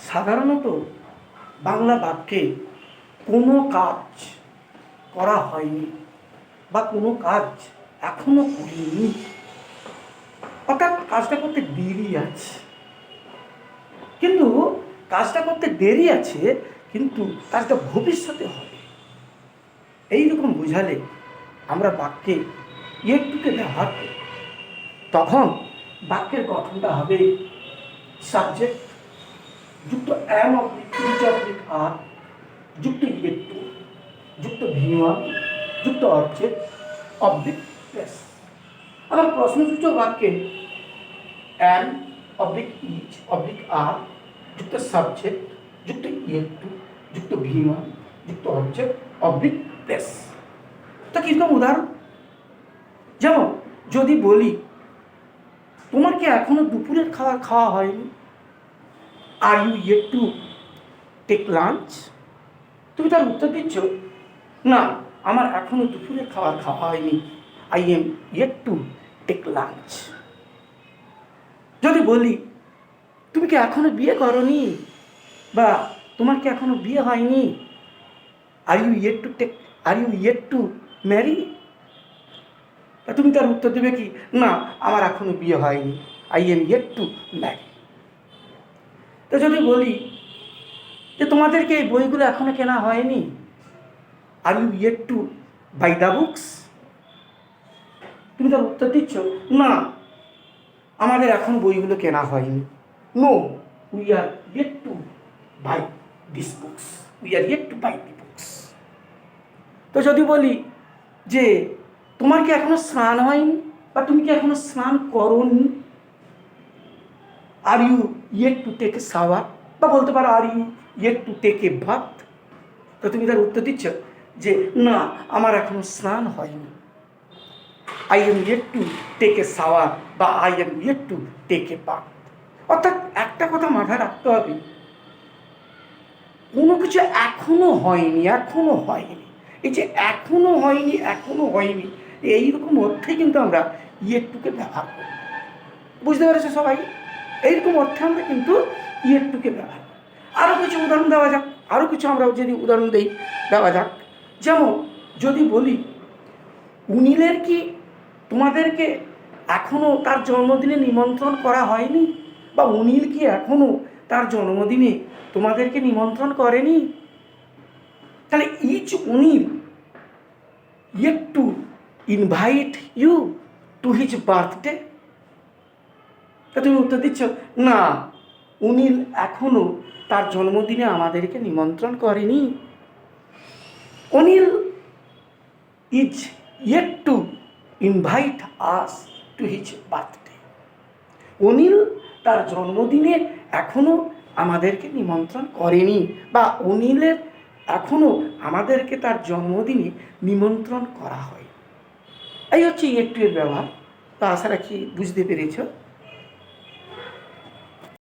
সাধারণত বাংলা বাক্যে কোনো কাজ করা হয়নি বা কোনো কাজ এখনো করিনি, অর্থাৎ কাজটা করতে দেরি আছে। কিন্তু কাজটা করতে দেরি আছে, কিন্তু কাজটা ভবিষ্যতে হবে, এইরকম বোঝালে আমরা বাক্যে একটুকে ব্যবহার করি। তখন বাক্যের গঠনটা হবে সাবজেক্ট যুক্ত অ্যাম অবলিক ইজ অবলিক আর যুক্ত একটু যুক্ত ভিওয়ান যুক্ত অবজেক্ট অবলিক প্লেস। আবার প্রশ্নসূচক বাক্যে অ্যাম অবলিক ইজ অবলিক আর যুক্ত সাবজেক্ট যুক্ত একটু যুক্ত ভিওয়ান যুক্ত অবজেক্ট অবলিক প্লেস। তা কীরকম উদাহরণ? যেমন যদি বলি, তোমার কি এখনো দুপুরের খাবার খাওয়া হয়নি? Are you yet to take lunch? তুমি তার উত্তর দিচ্ছ, না, আমার এখনো দুপুরের খাবার খাওয়া হয়নি, I am yet to take lunch. যদি বলি, তুমি কি এখনো বিয়ে করনি বা তোমার কি এখনো বিয়ে হয়নি, are you yet to marry? তুমি তার উত্তর দেবে কি, না, আমার এখনো বিয়ে হয়নি, I am yet to Mary. তো যদি বলি যে তোমাদেরকে এই বইগুলো এখনো কেনা হয়নি, are you yet to buy the books? তুমি তার উত্তর দিচ্ছ, না, আমাদের এখন বইগুলো কেনা হয়নি, no, we are yet to buy this books, we are yet to buy the books. তো যদি বলি যে তোমার কি এখনো স্নান হয়নি বা তুমি কি এখনো স্নান করোনি, are you yet to take a shower? বা বলতে পারো are you yet to take a bath? তো তুমি তার উত্তর দিচ্ছ যে না, আমার এখনো স্নান হয়নি, I am yet to take a shower বা I am yet to take a bath. অর্থাৎ একটা কথা মাথায় রাখতে হবে, কোনো কিছু এখনো হয়নি, এই যে এখনো হয়নি এইরকম অর্থে কিন্তু আমরা ইয়েট টুকে ব্যবহার করি। বুঝতে পেরেছো সবাই? এইরকম অর্থে আমরা কিন্তু ইয়েট টুকে ব্যবহার করি। আরও কিছু উদাহরণ দেওয়া যাক, আমরা যদি উদাহরণ দেওয়া যাক। যেমন যদি বলি, উনিলের কি তোমাদেরকে এখনও তার জন্মদিনে নিমন্ত্রণ করা হয়নি, বা উনিল কি এখনও তার জন্মদিনে তোমাদেরকে নিমন্ত্রণ করেনি? তাহলে ইচ উনিল yet to invite you to his birthday? তা তুমি উত্তর দিচ্ছ, না, উনিল এখনও তার জন্মদিনে আমাদেরকে নিমন্ত্রণ করেনি। Anil is yet to invite us to his birthday. Anil তার জন্মদিনে এখনও আমাদেরকে নিমন্ত্রণ করেনি, বা অনিলের এখনও আমাদেরকে তার জন্মদিনে নিমন্ত্রণ করা হয়। এই হচ্ছে ইয়েট টু এর ব্যবহার। তা আশা রাখি বুঝতে পেরেছ।